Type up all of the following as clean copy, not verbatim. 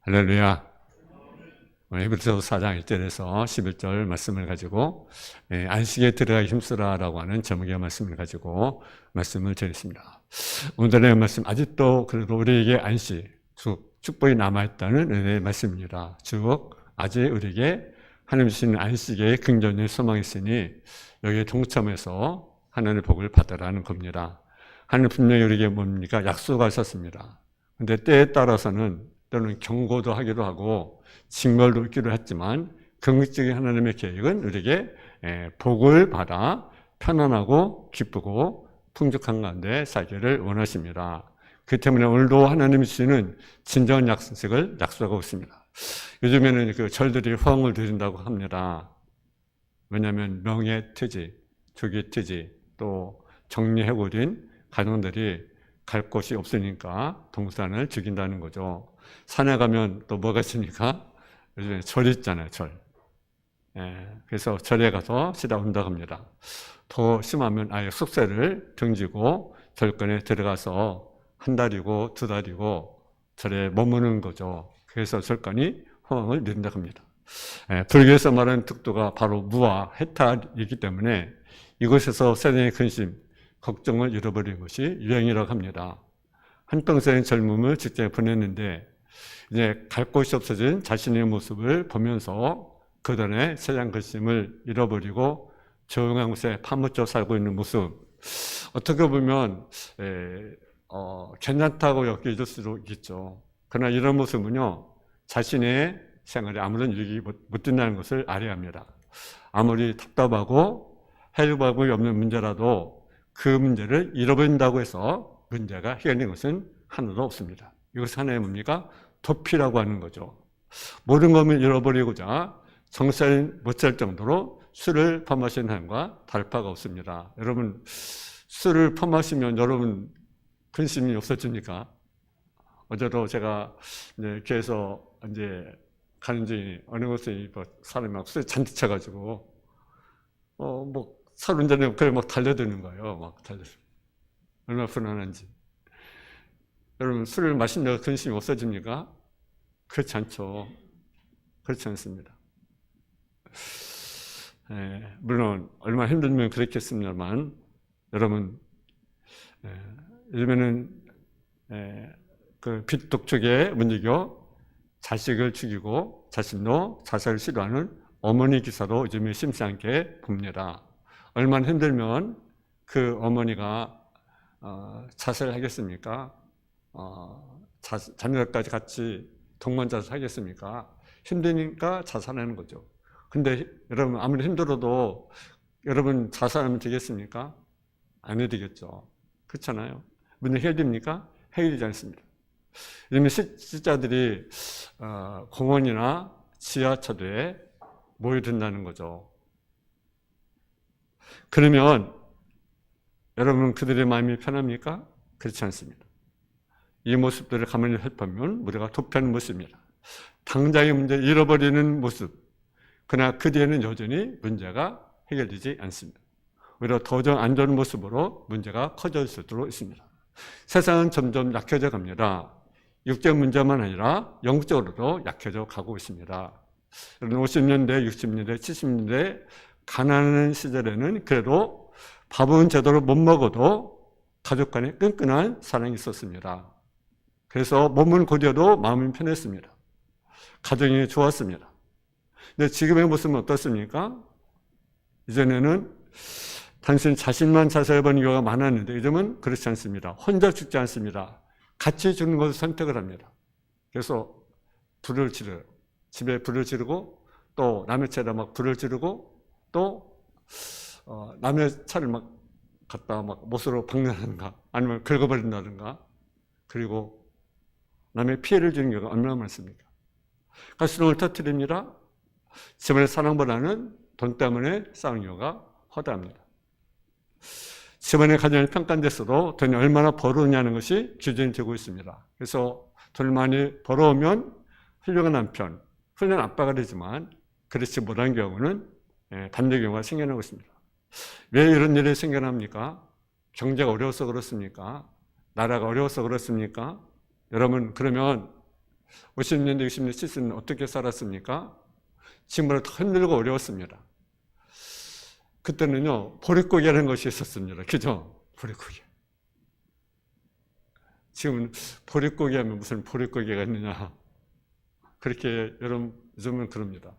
할렐루야. 히브리서 4장 1절에서 11절 말씀을 가지고 안식에 들어가기 힘쓰라라고 하는 제목의 말씀을 가지고 말씀을 드렸습니다. 오늘의 말씀, 아직도 그래도 우리에게 안식, 축복이 남아있다는 은혜의 말씀입니다. 즉 아직 우리에게 하나님 주시는 안식에 긍정적인 소망이 있으니 여기에 동참해서 하나님의 복을 받으라는 겁니다. 하나님 분명히 우리에게 뭡니까? 약속하셨습니다. 근데 때에 따라서는 또는 경고도 하기도 하고 징벌도 있기도 했지만 궁극적인 하나님의 계획은 우리에게 복을 받아 편안하고 기쁘고 풍족한 가운데 살기를 원하십니다. 그 때문에 오늘도 하나님이 주시는 진정한 약속을 약속하고 있습니다. 요즘에는 그 절들이 호황을 누린다고 합니다. 왜냐하면 명예퇴직, 조기퇴직, 또 정리해고된 가정들이 갈 곳이 없으니까 동산을 즐긴다는 거죠. 산에 가면 또 뭐가 있습니까? 요즘에 절 있잖아요, 절. 그래서 절에 가서 쉬다 온다고 합니다. 더 심하면 아예 숙세를 등지고 절권에 들어가서 한 달이고 두 달이고 절에 머무는 거죠. 그래서 절권이 호황을 누린다고 합니다. 불교에서 말하는 득도가 바로 무아, 해탈이기 때문에 이곳에서 세상의 근심, 걱정을 잃어버린 것이 유행이라고 합니다. 한평생 젊음을 직장에 보냈는데 이제 갈 곳이 없어진 자신의 모습을 보면서 그전에 세상 근심을 잃어버리고 조용한 곳에 파묻혀 살고 있는 모습, 어떻게 보면 괜찮다고 여겨질 수도 있겠죠. 그러나 이런 모습은요, 자신의 생활에 아무런 유익이 못 된다는 것을 알아야 합니다. 아무리 답답하고 해결방법이 없는 문제라도 그 문제를 잃어버린다고 해서 문제가 해결된 것은 하나도 없습니다. 이것이 하나의 뭡니까? 도피라고 하는 거죠. 모든 것을 잃어버리고자 정신 못 찰 정도로 술을 퍼마시는 사람과 다를 바가 없습니다. 여러분, 술을 퍼마시면 여러분 근심이 없어집니까? 어제도 제가 이제 교회에서 이제 가는지 어느 곳에 사람이 막 술에 잔뜩 차가지고 뭐 차 운전에 그래 막 달려드는 거예요. 막 달려서 얼마나 불안한지. 여러분, 술을 마신다고 근심이 없어집니까? 그렇지 않죠. 그렇지 않습니다. 물론 얼마나 힘들면 그렇겠습니다만 여러분, 요즘에는 그 빚독촉의 문제고 자식을 죽이고 자신도 자살을 시도하는 어머니 기사도 요즘에 심치 않게 봅니다. 얼마나 힘들면 그 어머니가 자살하겠습니까? 자녀까지 같이 동반 자살하겠습니까? 힘드니까 자살하는 거죠. 근데 여러분, 아무리 힘들어도 여러분 자살하면 되겠습니까? 안 해도 되겠죠. 그렇잖아요. 문제 해결됩니까? 해결되지 않습니다. 요즘 실자들이 공원이나 지하철에 모여든다는 거죠. 그러면 여러분, 그들의 마음이 편합니까? 그렇지 않습니다. 이 모습들을 가만히 살펴보면 우리가 도피하는 모습입니다. 당장의 문제 잃어버리는 모습, 그러나 그 뒤에는 여전히 문제가 해결되지 않습니다. 오히려 더 안 좋은 모습으로 문제가 커질 수도 있습니다. 세상은 점점 약해져 갑니다. 육적 문제만 아니라 영적으로도 약해져 가고 있습니다. 50년대, 60년대, 70년대 가난한 시절에는 그래도 밥은 제대로 못 먹어도 가족 간에 끈끈한 사랑이 있었습니다. 그래서 몸은 고되어도 마음은 편했습니다. 가정이 좋았습니다. 근데 지금의 모습은 어떻습니까? 이전에는 당신 자신만 자살해보는 경우가 많았는데 요즘은 그렇지 않습니다. 혼자 죽지 않습니다. 같이 죽는 것을 선택을 합니다. 그래서 불을 지르요. 집에 불을 지르고 또 남의 차에다 막 불을 지르고 또 남의 차를 막 갖다 막 못으로 박는다든가 아니면 긁어버린다든가 그리고 남의 피해를 주는 경우가 얼마나 많습니까? 가스통을 터뜨립니다. 집안의 사랑보다는 돈 때문에 싸우는 경우가 허다합니다. 집안의 가정이 평가됐어도 돈이 얼마나 벌어오냐는 것이 기준이 되고 있습니다. 그래서 돈을 많이 벌어오면 훌륭한 남편, 훌륭한 아빠가 되지만 그렇지 못한 경우는 반대 경우가 생겨나고 있습니다. 왜 이런 일이 생겨납니까? 경제가 어려워서 그렇습니까? 나라가 어려워서 그렇습니까? 여러분, 그러면 50년대, 60년대, 70년대 어떻게 살았습니까? 지금보다 더 힘들고 어려웠습니다. 그때는요, 보릿고개라는 것이 있었습니다. 그죠? 보릿고개. 지금은 보릿고개 하면 무슨 보릿고개가 있느냐. 그렇게 여러분, 요즘은 그럽니다.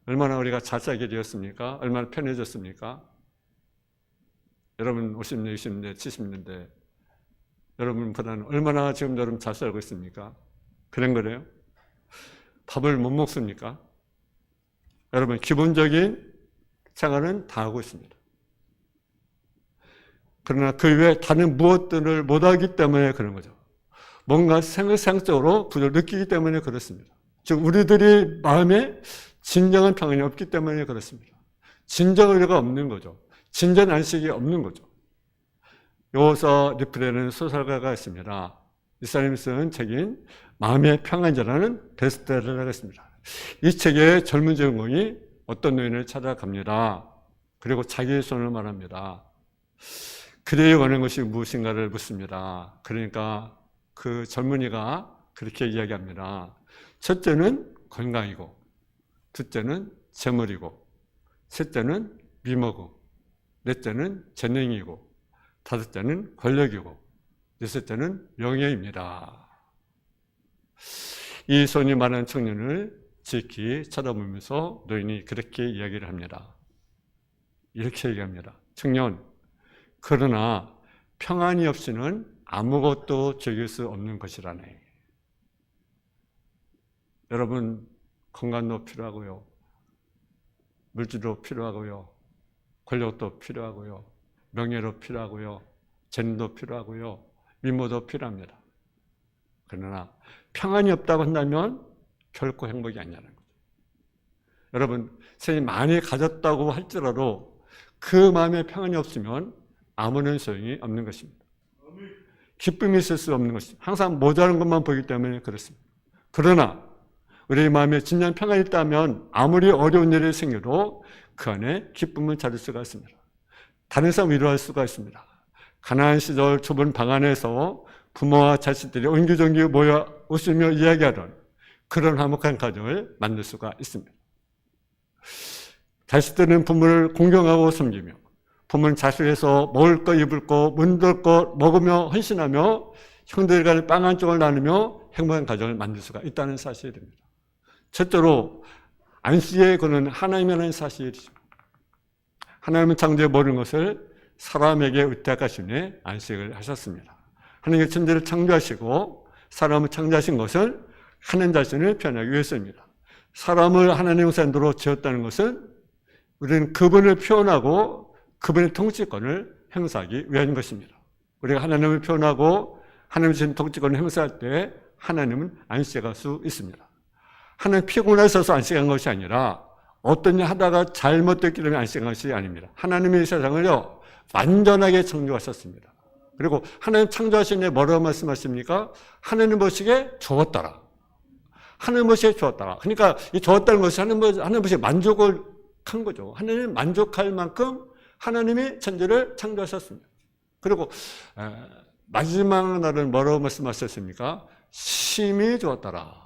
얼마나 우리가 잘 살게 되었습니까? 얼마나 편해졌습니까? 여러분 50년, 60년, 70년대 여러분보다는 얼마나 지금 여러분 잘 살고 있습니까? 그런 거래요? 밥을 못 먹습니까? 여러분 기본적인 생활은 다 하고 있습니다. 그러나 그 외에 다른 무엇들을 못하기 때문에 그런 거죠. 뭔가 생각적으로 부족을 느끼기 때문에 그렇습니다. 즉 우리들이 마음에 진정한 평안이 없기 때문에 그렇습니다. 진정한 의가 없는 거죠. 진정 안식이 없는 거죠. 요서 리플레는 소설가가 있습니다. 이 사람이 쓴 책인 마음의 평안이라는 베스트셀러가 있습니다. 이 책의 젊은 주인공이 어떤 노인을 찾아갑니다. 그리고 자기의 손을 말합니다. 그대의 원하는 것이 무엇인가를 묻습니다. 그러니까 그 젊은이가 그렇게 이야기합니다. 첫째는 건강이고, 둘째는 재물이고, 셋째는 미모고, 넷째는 재능이고, 다섯째는 권력이고, 여섯째는 명예입니다. 이 손이 말하는 청년을 지키 쳐다보면서 노인이 그렇게 이야기를 합니다. 이렇게 얘기합니다. 청년, 그러나 평안이 없이는 아무것도 즐길 수 없는 것이라네. 여러분, 건강도 필요하고요. 물질도 필요하고요. 권력도 필요하고요. 명예도 필요하고요. 재능도 필요하고요. 미모도 필요합니다. 그러나 평안이 없다고 한다면 결코 행복이 아니라는 거죠. 여러분, 세상이 많이 가졌다고 할지라도 그 마음에 평안이 없으면 아무런 소용이 없는 것입니다. 기쁨이 있을 수 없는 것입니다. 항상 모자란 것만 보기 때문에 그렇습니다. 그러나 우리 마음에 진정한 평안이 있다면 아무리 어려운 일이 생겨도 그 안에 기쁨을 찾을 수가 있습니다. 다른 사람 위로할 수가 있습니다. 가난한 시절 좁은 방 안에서 부모와 자식들이 옹기종기 모여 웃으며 이야기하던 그런 화목한 가정을 만들 수가 있습니다. 자식들은 부모를 공경하고 섬기며 부모는 자식에서 먹을 거 입을 거 문들 거 먹으며 헌신하며 형들과 빵 한 쪽을 나누며 행복한 가정을 만들 수가 있다는 사실입니다. 첫째로 안식의 그는 하나님이라는 사실이죠. 하나님은 창조의 모든 것을 사람에게 의탁하시니 안식을 하셨습니다. 하나님의 천지를 창조하시고 사람을 창조하신 것은 하나님 자신을 표현하기 위해서입니다. 사람을 하나님의 형상대로 지었다는 것은 우리는 그분을 표현하고 그분의 통치권을 행사하기 위한 것입니다. 우리가 하나님을 표현하고 하나님의 주신 통치권을 행사할 때 하나님은 안식할 수 있습니다. 하나님 피곤하셔서 안식한 것이 아니라 어떤 일 하다가 잘못됐기 때문에 안식한 것이 아닙니다. 하나님이 이 세상을요 완전하게 창조하셨습니다. 그리고 하나님 창조하신 데 뭐라고 말씀하십니까? 하나님 보시기에 좋았더라. 하나님 보시기에 좋았더라. 그러니까 이 좋았다는 것이 하나님 보시기에 만족을 한 거죠. 하나님 만족할 만큼 하나님이 천지를 창조하셨습니다. 그리고 마지막 날은 뭐라고 말씀하셨습니까? 심히 좋았더라.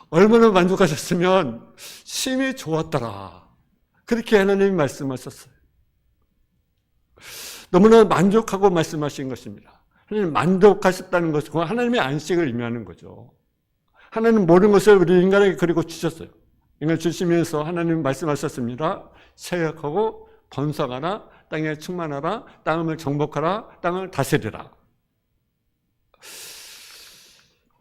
얼마나 만족하셨으면 심히 좋았더라. 그렇게 하나님이 말씀하셨어요. 너무나 만족하고 말씀하신 것입니다. 하나님 만족하셨다는 것은 하나님의 안식을 의미하는 거죠. 하나님 모든 것을 우리 인간에게 그리고 주셨어요. 인간을 주시면서 하나님 말씀하셨습니다. 세역하고 번성하라, 땅에 충만하라, 땅을 정복하라, 땅을 다스리라.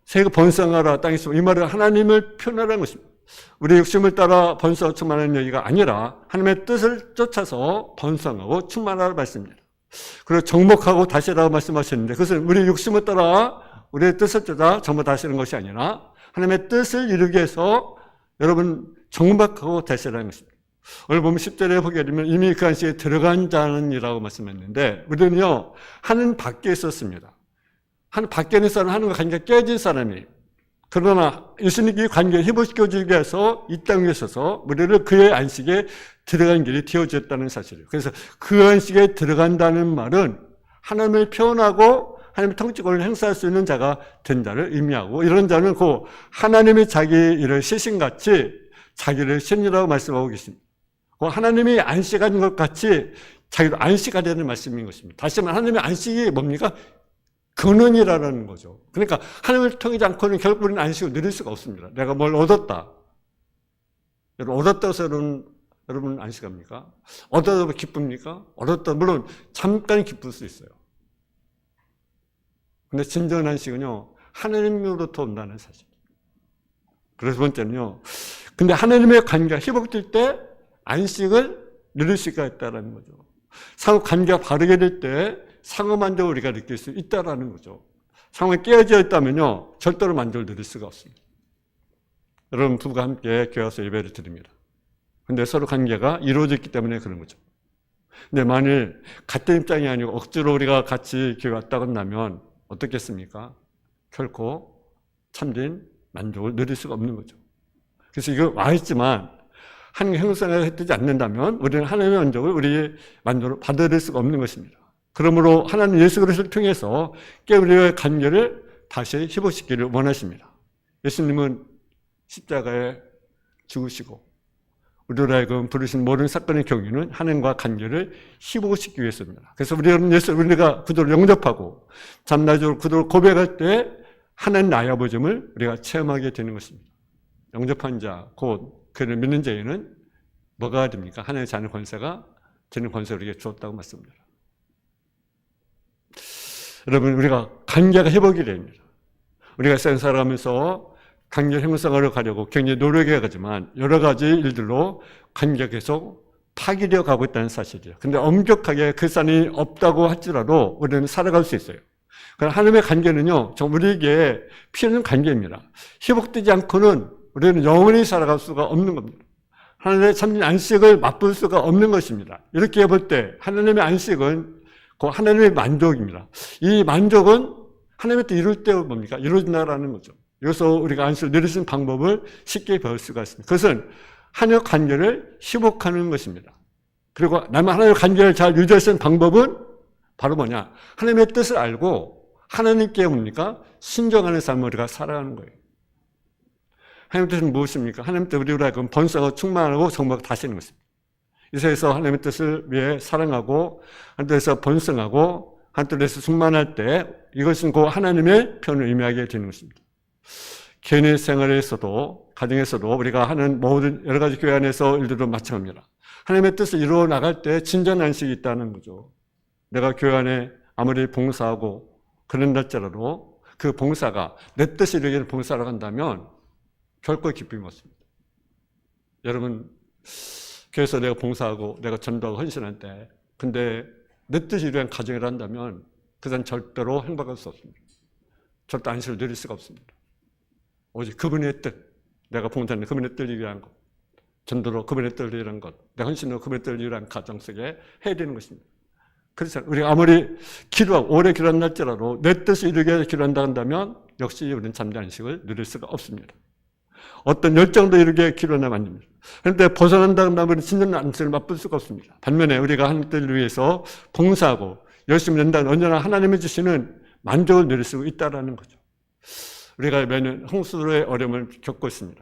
세계 번성하라, 땅에 이 말은 하나님을 표현하라는 것입니다. 우리 욕심을 따라 번성하고 충만하는 얘기가 아니라 하나님의 뜻을 쫓아서 번성하고 충만하라 말씀입니다. 그리고 정복하고 다스리라고 말씀하셨는데 그것은 우리 욕심을 따라 우리의 뜻을 쫓아 정복 다스리는 것이 아니라 하나님의 뜻을 이루기 위해서 여러분 정복하고 다스리라는 것입니다. 오늘 보면 10절에 보게 되면 이미 그 안식에 들어간 자는이라고 말씀했는데 우리는요 하늘 밖에 있었습니다. 하늘 밖에 있는 사람 하늘과 관계가 깨진 사람이 그러나 예수님이 관계를 회복시켜주기 위해서 이 땅에 있어서 우리를 그의 안식에 들어간 길이 되어졌다는 사실이에요. 그래서 그 안식에 들어간다는 말은 하나님을 표현하고 하나님의 통치권을 행사할 수 있는 자가 된 자를 의미하고, 이런 자는 그 하나님이 자기 일을 시신같이 자기를 신이라고 말씀하고 계십니다. 그 하나님이 안식한 것 같이 자기도 안식하려는 말씀인 것입니다. 다시 말하면 하나님의 안식이 뭡니까? 근원이라는 거죠. 그러니까 하나님을 통하지 않고는 결국 우리는 안식을 누릴 수가 없습니다. 내가 뭘 얻었다. 여러분, 얻었다고 해서 여러분 안식합니까? 얻었다고 기쁩니까? 얻었다, 물론 잠깐 기쁠 수 있어요. 근데 진정한 안식은요, 하나님으로부터 온다는 사실. 그래서 두 번째는요, 근데 하나님의 관계가 회복될 때 안식을 누릴 수가 있다는 거죠. 상호 관계가 바르게 될 때 상호 만족을 우리가 느낄 수 있다는 거죠. 상호가 깨어져 있다면요, 절대로 만족을 누릴 수가 없습니다. 여러분, 부부가 함께 교회 와서 예배를 드립니다. 근데 서로 관계가 이루어졌기 때문에 그런 거죠. 근데 만일 같은 입장이 아니고 억지로 우리가 같이 교회 왔다 간다면 어떻겠습니까? 결코 참된 만족을 누릴 수가 없는 거죠. 그래서 이거 와 있지만 하나님의 형상을 되지 않는다면 우리는 하나님의 만족을 우리의 만족을 받아들일 수가 없는 것입니다. 그러므로 하나님 예수 그리스도를 통해서 우리의 관계를 다시 회복시키기를 원하십니다. 예수님은 십자가에 죽으시고 우리로 하여금 부르신 모든 사건의 경우는 하나님과 관계를 회복시키기 위해서입니다. 그래서 우리가 구도를 영접하고 잠나주로 구도를 고백할 때 하나님 나의 아버지임을 우리가 체험하게 되는 것입니다. 영접한 자, 곧 그를 믿는 자에는 뭐가 됩니까? 하나님의 자녀 권세가 되는 권세를 우리에게 주었다고 말씀합니다. 여러분, 우리가 관계가 회복이 됩니다. 우리가 세상 살아가면서 관계 형성하러 가려고 굉장히 노력해 가지만 여러 가지 일들로 관계가 계속 파괴되어 가고 있다는 사실이에요. 근데 엄격하게 그 산이 없다고 할지라도 우리는 살아갈 수 있어요. 그러나 하나님의 관계는요, 우리에게 필요한 관계입니다. 회복되지 않고는 우리는 영원히 살아갈 수가 없는 겁니다. 하나님의 참된 안식을 맛볼 수가 없는 것입니다. 이렇게 볼 때 하나님의 안식은 그 하나님의 만족입니다. 이 만족은 하나님의 뜻 이룰 때 뭡니까? 이루어진다라는 거죠. 여기서 우리가 안식을 누릴 수 있는 방법을 쉽게 배울 수가 있습니다. 그것은 하나님의 관계를 회복하는 것입니다. 그리고 나만 하나님의 관계를 잘 유지할 수 있는 방법은 바로 뭐냐? 하나님의 뜻을 알고 하나님께 뭡니까? 순종하는 삶을 우리가 살아가는 거예요. 하나님의 뜻은 무엇입니까? 하나님의 뜻은 우리로 하여금 번성하고 충만하고 정복하고 다스리는 것입니다. 이 세상에서 하나님의 뜻을 위해 사랑하고 하나님의 뜻에서 번성하고 하나님의 뜻에서 충만할 때 이것은 그 하나님의 편을 의미하게 되는 것입니다. 개인의 생활에서도 가정에서도 우리가 하는 모든 여러 가지 교회 안에서 일들도 마찬가지입니다. 하나님의 뜻을 이루어 나갈 때 진정한 안식이 있다는 거죠. 내가 교회 안에 아무리 봉사하고 그런 날짜라도 그 봉사가 내 뜻을 이루기 위한 봉사를 한다면 결코 기쁨이 없습니다. 여러분, 교회에서 내가 봉사하고 내가 전도하고 헌신할 때 근데 내 뜻을 이루기 위한 가정을 한다면 그건 절대로 행복할 수 없습니다. 절대 안식을 누릴 수가 없습니다. 오직 그분의 뜻, 내가 봉사하는 그분의 뜻을 위한 것, 전도로 그분의 뜻을 위한 것, 내 헌신으로 그분의 뜻을 위한 가정 속에 해야 되는 것입니다. 그래서 우리가 아무리 기도하고 오래 기도한 날짜라도 내 뜻을 이루기 위해서 기도한다 한다면 역시 우리는 잠잠 안식을 누릴 수가 없습니다. 어떤 열정도 이루게 기도하면 안 됩니다. 그런데 벗어난다 한다면 진정한 안식을 맛볼 수가 없습니다. 반면에 우리가 하나님 뜻을 위해서 봉사하고 열심히 한다면 언제나 하나님이 주시는 만족을 누릴 수 있다는 거죠. 우리가 매년 홍수의 어려움을 겪고 있습니다.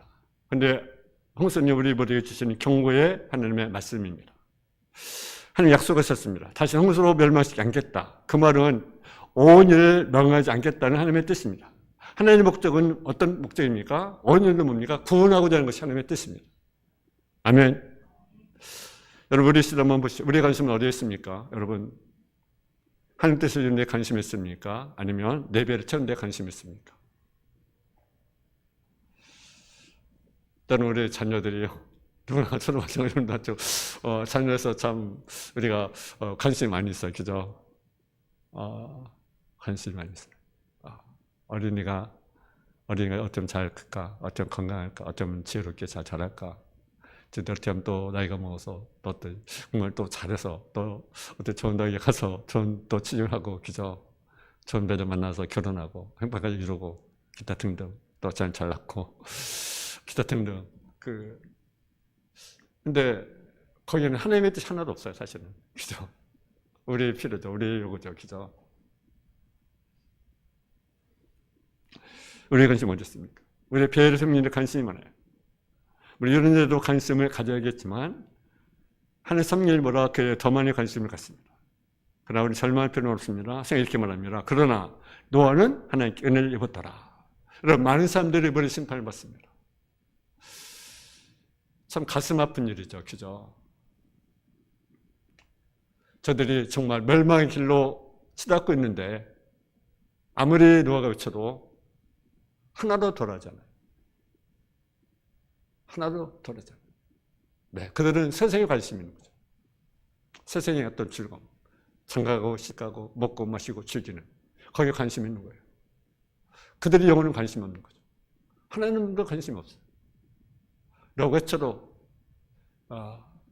그런데 홍수는 우리에게 주시는 경고의 하나님의 말씀입니다. 하나님 약속하셨습니다. 다시 홍수로 멸망시키지 않겠다. 그 말은 온 인을 멸망하지 않겠다는 하나님의 뜻입니다. 하나님의 목적은 어떤 목적입니까? 온 인을 뭡니까? 구원하고자 하는 것이 하나님의 뜻입니다. 아멘. 여러분, 우리 시대 한번 보시죠. 우리의 관심은 어디에 있습니까? 여러분, 하나님 뜻을 이루는 데 관심이 있습니까? 아니면 내 배를 채우는 데 관심이 있습니까? 때는 우리 자녀들이요. 누구나 저도 마찬가지입니다. 자녀에서 참 우리가 관심이 많이 있어요. 그죠? 관심이 많이 있어요. 어린이가 어쩌면 잘 클까? 어쩌면 건강할까? 어쩌면 지혜롭게 잘 자랄까? 어떻게 하면 또 나이가 먹어서 또 정말 또 잘해서 또 어떻게 좋은 대학에 가서 좋은 또 취직하고 그죠? 좋은 배를 만나서 결혼하고 행복하게 이루고 기타 등등 또 잘 낳고 기타 등등 근데 거기는 하나님의 뜻이 하나도 없어요, 사실은. 그죠? 우리 필요죠. 우리 요구죠. 그죠? 우리의 관심이 어딨습니까? 우리의 배를 섬기는 관심이 많아요. 우리 이런 데도 관심을 가져야겠지만 하나님 섬길 일보다 그에 더 많이 관심을 갖습니다. 그러나 우리 절망할 필요는 없습니다. 생각 이렇게 말합니다. 그러나 노아는 하나님께 은혜를 입었더라. 여러분, 많은 사람들이 이번에 심판을 받습니다. 참 가슴 아픈 일이죠. 그죠? 저들이 정말 멸망의 길로 치닫고 있는데 아무리 노아가 외쳐도 하나도 덜하잖아요. 하나도 덜하잖아요. 네, 그들은 세상에 관심이 있는 거죠. 세상의 어떤 즐거움. 장가가고 시가고 먹고 마시고 즐기는 거기에 관심이 있는 거예요. 그들의 영혼은 관심이 없는 거죠. 하나님도 관심이 없어요. 너가 외쳐도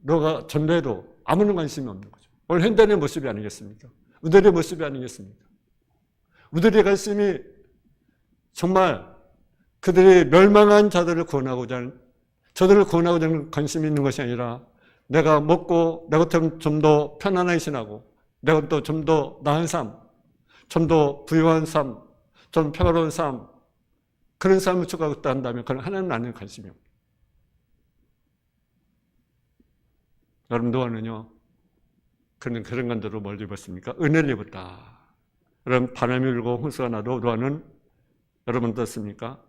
너가 전도해도 아무런 관심이 없는 거죠. 오늘 현대의 모습이 아니겠습니까? 우리의 모습이 아니겠습니까? 우리의 관심이 정말 그들이 멸망한 자들을 구원하고자 하는, 저들을 구원하고자 하는 관심이 있는 것이 아니라 내가 먹고 내가 좀 더 편안하게 지나고 내가 또 좀 더 나은 삶, 좀 더 부유한 삶, 좀 평화로운 삶, 그런 삶을 추구하고 한다면 그건 하나님은 아닌 관심이 없어요. 여러분, 노아는요, 그런 관대로 뭘 입었습니까? 은혜를 입었다. 여러분, 바람이 불고 홍수가 나도 노아는 여러분 어떻습니까?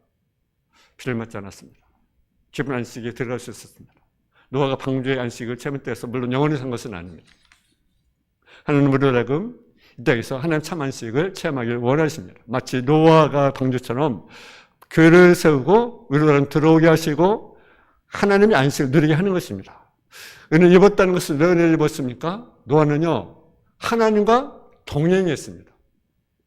피를 맞지 않았습니다. 기쁜 안식에 들어갈 수 있었습니다. 노아가 방주의 안식을 체험해서 물론 영원히 산 것은 아닙니다. 하나님은 우리로 하여금 이 땅에서 하나님 참 안식을 체험하기를 원하십니다. 마치 노아가 방주처럼 교회를 세우고 우리로 들어오게 하시고 하나님의 안식을 누리게 하는 것입니다. 은혜를 입었다는 것은 왜 은혜를 입었습니까? 노아는요, 하나님과 동행했습니다.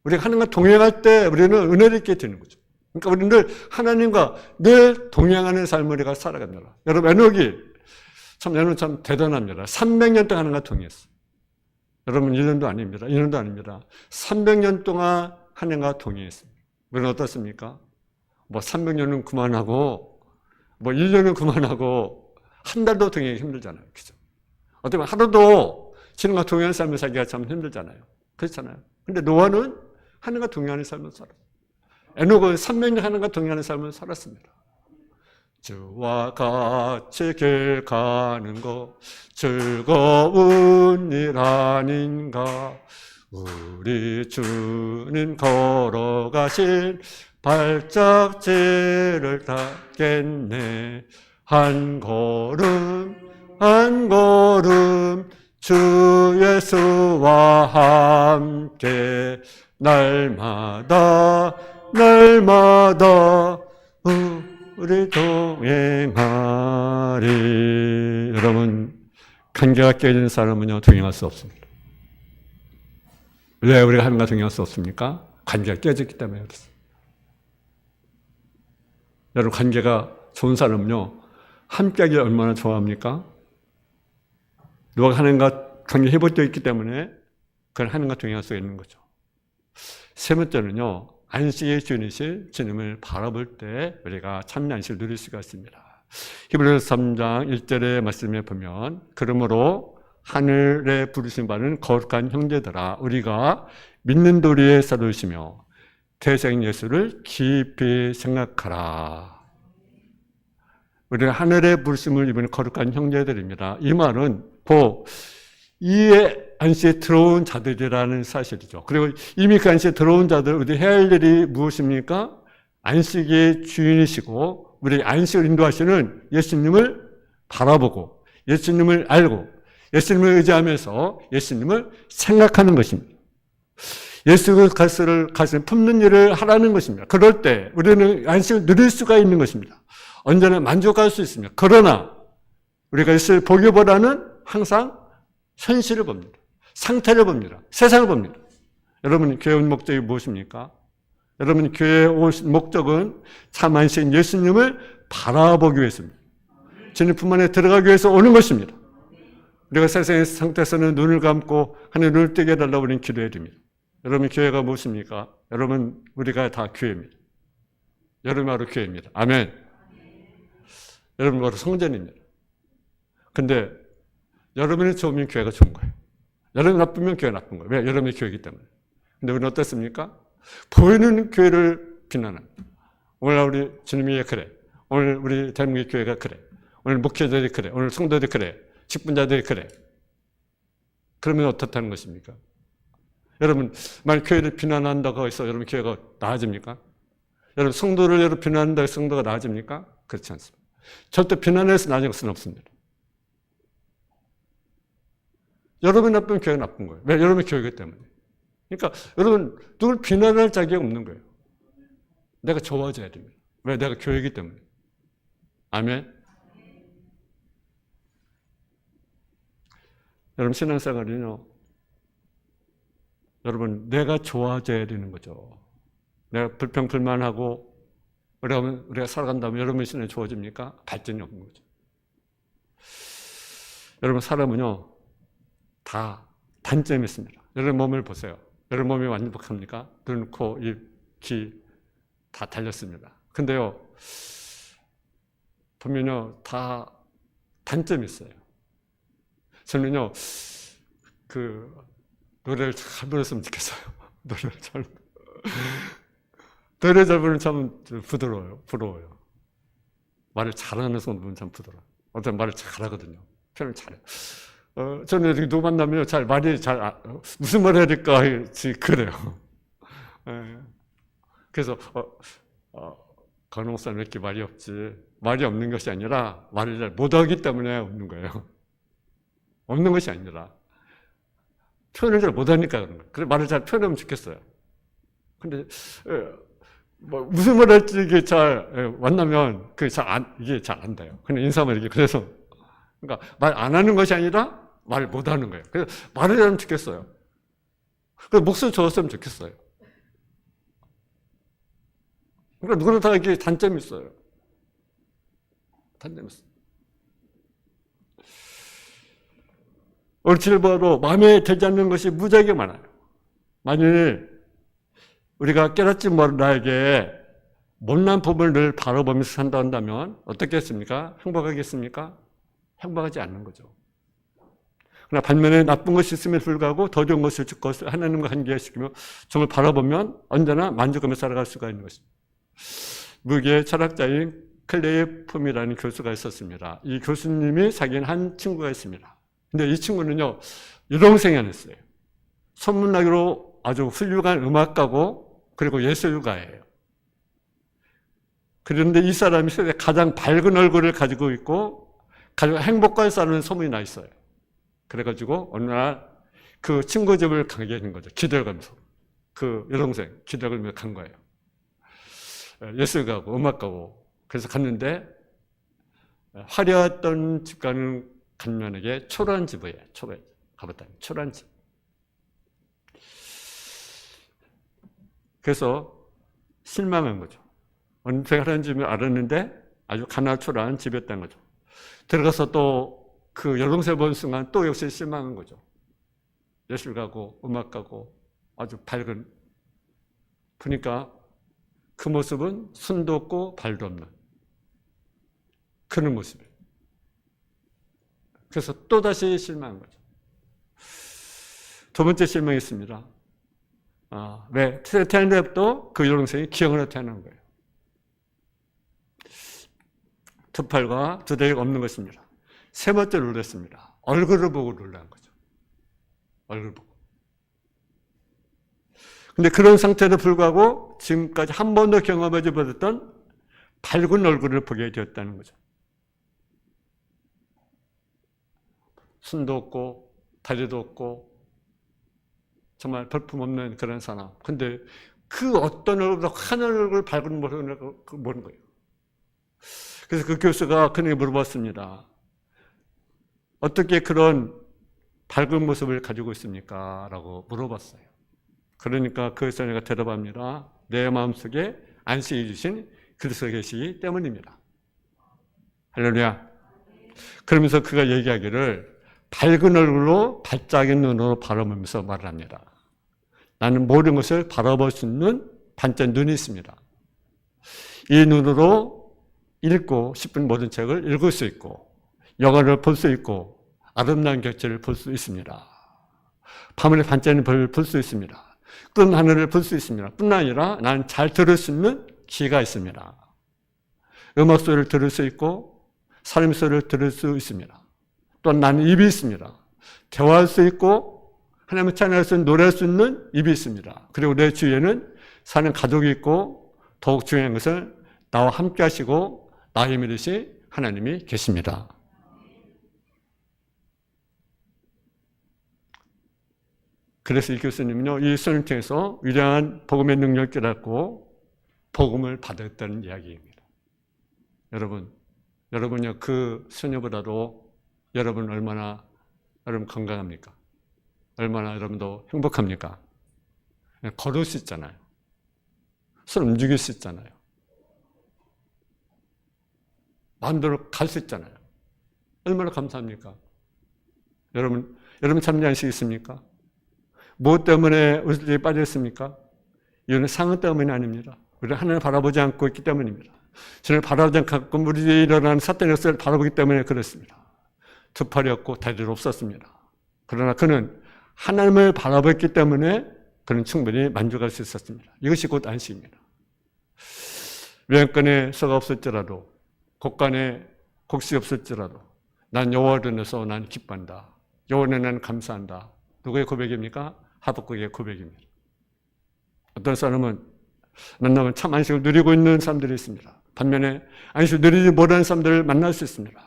우리가 하나님과 동행할 때 우리는 은혜를 입게 되는 거죠. 그러니까 우리는 늘 하나님과 늘 동행하는 삶을 우리가 살아갑니다. 여러분, 에녹은 참 대단합니다. 300년 동안 하나님과 동행했어요. 여러분, 1년도 아닙니다. 2년도 아닙니다. 300년 동안 하나님과 동행했습니다. 우리는 어떻습니까? 300년은 그만하고, 1년은 그만하고, 한 달도 동행하기 힘들잖아요. 그죠? 어떻게 보면 하루도 하나님과 동행하는 삶을 살기가 참 힘들잖아요. 그렇잖아요. 근데 노아는 하나님과 동행하는 삶을 살았어요. 에녹은 300년 하나님과 동행하는 삶을 살았습니다. 주와 같이 길 가는 것 즐거운 일 아닌가. 우리 주님 걸어가신 발짝지를 닦겠네. 한 걸음 한 걸음 주 예수와 함께 날마다 우리 동행하리. 여러분, 관계가 깨진 사람은요, 동행할 수 없습니다. 왜 우리가 하나님과 동행할 수 없습니까? 관계가 깨졌기 때문에 그렇습니다. 여러분, 관계가 좋은 사람은요, 함께하기 얼마나 좋아합니까? 누가 하나님과 관계 회복되어 있기 때문에 그걸 하나님과 동행할 수 있는 거죠. 세 번째는요, 안식의 주인이신 주님을 바라볼 때 우리가 참 안식을 누릴 수가 있습니다. 히브리서 3장 1절의 말씀에 보면 그러므로 하늘에 부르신 바는 거룩한 형제들아 우리가 믿는 도리에 사도시며 태생 예수를 깊이 생각하라. 우리는 하늘에 부르심을 입은 거룩한 형제들입니다. 이 말은 이에 안식에 들어온 자들이라는 사실이죠. 그리고 이미 그 안식에 들어온 자들, 우리 해야 할 일이 무엇입니까? 안식의 주인이시고 우리 안식을 인도하시는 예수님을 바라보고 예수님을 알고 예수님을 의지하면서 예수님을 생각하는 것입니다. 예수를 가슴에 품는 일을 하라는 것입니다. 그럴 때 우리는 안식을 누릴 수가 있는 것입니다. 언제나 만족할 수 있습니다. 그러나 우리가 예수를 보기보다는 항상 현실을 봅니다. 상태를 봅니다. 세상을 봅니다. 여러분, 교회 온 목적이 무엇입니까? 여러분, 교회에 온 목적은 참 안식인 예수님을 바라보기 위해서입니다. 주님 품 안에 들어가기 위해서 오는 것입니다. 우리가 세상의 상태에서는 눈을 감고 하늘 눈을 뜨게 해달라고 우리는 기도해야 됩니다. 여러분, 교회가 무엇입니까? 여러분, 우리가 다 교회입니다. 여러분 바로 교회입니다. 아멘. 여러분 바로 성전입니다. 근데 여러분이 좋으면 교회가 좋은 거예요. 여러분이 나쁘면 교회가 나쁜 거예요. 왜? 여러분이 교회이기 때문에. 근데 우리는 어떻습니까? 보이는 교회를 비난합니다. 오늘 우리 주님이 그래. 오늘 우리 대한민국 교회가 그래. 오늘 목회자들이 그래. 오늘 성도들이 그래. 직분자들이 그래. 그러면 어떻다는 것입니까? 여러분, 만약 교회를 비난한다고 해서 여러분 교회가 나아집니까? 여러분 성도를 여러분 비난한다고 해서 성도가 나아집니까? 그렇지 않습니다. 절대 비난해서 나아질 것은 없습니다. 여러분이 나쁘면 교회가 나쁜 거예요. 왜? 여러분이 교회이기 때문에. 그러니까 여러분 누굴 비난할 자격이 없는 거예요. 내가 좋아져야 됩니다. 왜? 내가 교회이기 때문에. 아멘. 여러분 신앙생활은요. 여러분 내가 좋아져야 되는 거죠. 내가 불평불만하고 우리가 살아간다면 여러분의 신앙이 좋아집니까? 발전이 없는 거죠. 여러분 사람은요. 다 단점이 있습니다. 여러분 몸을 보세요. 여러분 몸이 완벽합니까? 눈, 코, 입, 귀 다 달렸습니다. 근데요. 보면요. 다 단점이 있어요. 저는요. 노래를 잘 불렀으면 좋겠어요. 노래 잘 부르면 참 부러워요. 말을 잘하는 사람은 참 부드러워요. 어떤 말을 잘하거든요. 표현을 잘해요. 저는 이렇게 누구 만나면 무슨 말 해야 될까, 그래요. 그래서, 간혹 사람 왜 이렇게 말이 없지? 말이 없는 것이 아니라 말을 잘 못하기 때문에 없는 거예요. 없는 것이 아니라 표현을 잘 못하니까 그런 거예요. 그래서 말을 잘 표현하면 좋겠어요. 근데 무슨 말 할지 이게 잘 만나면 이게 잘 안 돼요. 그냥 인사만 이렇게 그래서 그러니까 말 안 하는 것이 아니라 말 못 하는 거예요. 그래서 말을 하면 좋겠어요. 그래서 목소리 좋았으면 좋겠어요. 그러니까 누구나 다 이게 단점이 있어요. 단점이 있어요. 옳지를 봐도 마음에 들지 않는 것이 무지하게 많아요. 만일 우리가 깨닫지 못한 나에게 못난 법을 늘 바라보면서 산다 한다면 어떻겠습니까? 행복하겠습니까? 행복하지 않는 거죠. 그러나 반면에 나쁜 것이 있음에도 불구하고 더 좋은 것을 짓고 하나님과 관계시키며 정을 바라보면 언제나 만족하며 살아갈 수가 있는 것입니다. 미국의 철학자인 클레이 폼이라는 교수가 있었습니다. 이 교수님이 사귄 한 친구가 있습니다. 근데 이 친구는요, 유동생이 아니었어요. 소문나기로 아주 훌륭한 음악가고, 그리고 예술가예요. 그런데 이 사람이 세상에 가장 밝은 얼굴을 가지고 있고, 가장 행복한 사람은 소문이 나 있어요. 그래가지고, 어느 날 그 친구 집을 가게 된 거죠. 기도를 가면서. 그 여동생, 기도를 가면서 간 거예요. 예술가고, 음악가고. 그래서 갔는데, 화려했던 집과는 간면하게 초라한 집이에요. 가봤다니 초라한 집. 그래서 실망한 거죠. 은퇴하는 집을 알았는데 아주 가난하고 초라한 집이었다는 거죠. 들어가서 또 그 여동생 본 순간 또 역시 실망한 거죠. 예술가고 음악가고 아주 밝은. 보니까 그 모습은 손도 없고 발도 없는 그런 모습이에요. 그래서 또다시 실망한 거죠. 두 번째 실망이 있습니다. 왜? 태어난 데부터 그 여동생이 기형으로 태어난 거예요. 두 팔과 두 다리가 없는 것입니다. 세 번째 놀랐습니다. 얼굴을 보고 놀란 거죠. 얼굴 보고. 근데 그런 상태에도 불구하고 지금까지 한 번도 경험하지 못했던 밝은 얼굴을 보게 되었다는 거죠. 손도 없고 다리도 없고 정말 볼품없는 그런 사람. 근데 그 어떤 얼굴보다 하늘 얼굴 밝은 모습을 보는 거예요. 그래서 그 교수가 그에게 물어봤습니다. 어떻게 그런 밝은 모습을 가지고 있습니까? 라고 물어봤어요. 그러니까 그 여자가 대답합니다. 내 마음속에 안식해 주신 그리스도가 계시기 때문입니다. 할렐루야. 그러면서 그가 얘기하기를 밝은 얼굴로 발작인 눈으로 바라보면서 말을 합니다. 나는 모든 것을 바라볼 수 있는 반짝 눈이 있습니다. 이 눈으로 읽고 싶은 모든 책을 읽을 수 있고 영화를 볼 수 있고 아름다운 객체를 볼 수 있습니다. 밤에 반짝이는 별을 볼 수 있습니다. 끈 하늘을 볼 수 있습니다. 뿐만 아니라 나는 잘 들을 수 있는 귀가 있습니다. 음악 소리를 들을 수 있고 사람 소리를 들을 수 있습니다. 또 나는 입이 있습니다. 대화할 수 있고 하나님을 찬양할 수 있는, 노래할 수 있는 입이 있습니다. 그리고 내 주위에는 사는 가족이 있고 더욱 중요한 것은 나와 함께 하시고 나의 힘이 되신 하나님이 계십니다. 그래서 이 교수님은요, 이 수련을 통해서 위대한 복음의 능력을 깨닫고 복음을 받았다는 이야기입니다. 여러분요, 그 수녀보다도 여러분 얼마나 건강합니까? 얼마나 여러분도 행복합니까? 걸을 수 있잖아요. 손 움직일 수 있잖아요. 마음대로 갈 수 있잖아요. 얼마나 감사합니까? 여러분 참여하시겠습니까? 무엇 때문에 우슬에 빠졌습니까? 이유는 상황 때문이 아닙니다. 우리는 하나님을 바라보지 않고 있기 때문입니다. 저를 바라보지 않고 우리에 일어나는 사탄의 역사를 바라보기 때문에 그렇습니다. 두 팔이 없고 다리도 없었습니다. 그러나 그는 하나님을 바라봤기 때문에 그는 충분히 만족할 수 있었습니다. 이것이 곧 안식입니다. 외양간에 서가 없을지라도 곡간에 곡식이 없을지라도 난 여호와를 인해서 난 기뻐한다. 여호와는 난 감사한다. 누구의 고백입니까? 하박국의 고백입니다. 어떤 사람은 만나면 참 안식을 누리고 있는 사람들이 있습니다. 반면에 안식을 누리지 못하는 사람들을 만날 수 있습니다.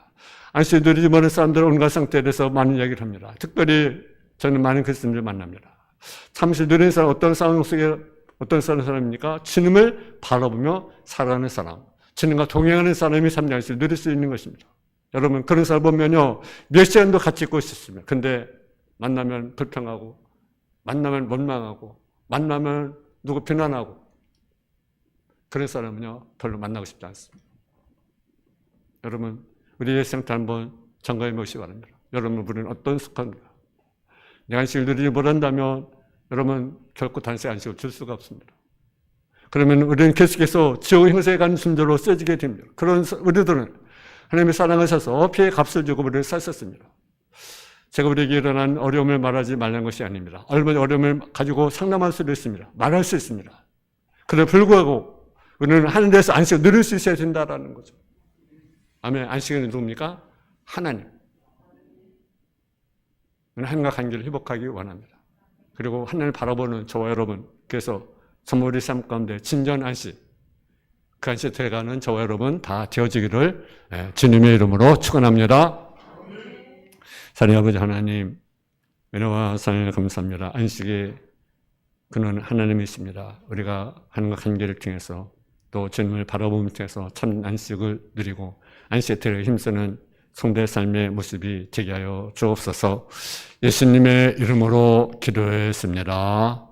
안식을 누리지 못하는 사람들은 온갖 상태에 대해서 많은 이야기를 합니다. 특별히 저는 많은 그리스도인들을 만납니다. 참 안식을 누리는 사람, 어떤 상황 속에 어떤 사람입니까? 주님을 바라보며 살아가는 사람, 주님과 동행하는 사람이 참된 안식을 누릴 수 있는 것입니다. 여러분 그런 사람 보면요, 몇 시간도 같이 있고 있습니다. 근데 만나면 불평하고, 만나면 원망하고, 만나면 누구 비난하고, 그런 사람은요 별로 만나고 싶지 않습니다. 여러분 우리의 생태 한번 점검해 보시기 바랍니다. 여러분 우리는 어떤 속합니까? 내 안식을 누리지 못한다면 여러분 결코 단식 안식을 줄 수가 없습니다. 그러면 우리는 계속해서 지옥의 형세에 가는 순조로 쓰여지게 됩니다. 그런 우리들은 하나님의 사랑하셔서 피의 값을 주고 우리를 사셨습니다. 제가 우리에게 일어난 어려움을 말하지 말라는 것이 아닙니다. 얼마나 어려움을 가지고 상담할 수도 있습니다. 말할 수 있습니다. 그럼에도 불구하고 우리는 하늘에서 안식을 누릴 수 있어야 된다는 거죠. 아멘. 안식은 누굽니까? 하나님. 하나님과 관계를 회복하기 원합니다. 그리고 하나님을 바라보는 저와 여러분, 그래서 정말 우리 삶 가운데 진정한 안식, 그 안식에 들어가는 저와 여러분 다 되어지기를 주님의 이름으로 축원합니다. 사랑의 아버지 하나님, 은혜와 사랑을 감사합니다. 안식의 그는 하나님이십니다. 우리가 하나님과 관계를 통해서 또 주님을 바라보는 통해서 참 안식을 누리고 안식에 들어 힘쓰는 성도의 삶의 모습이 되게 하여 주옵소서. 예수님의 이름으로 기도했습니다.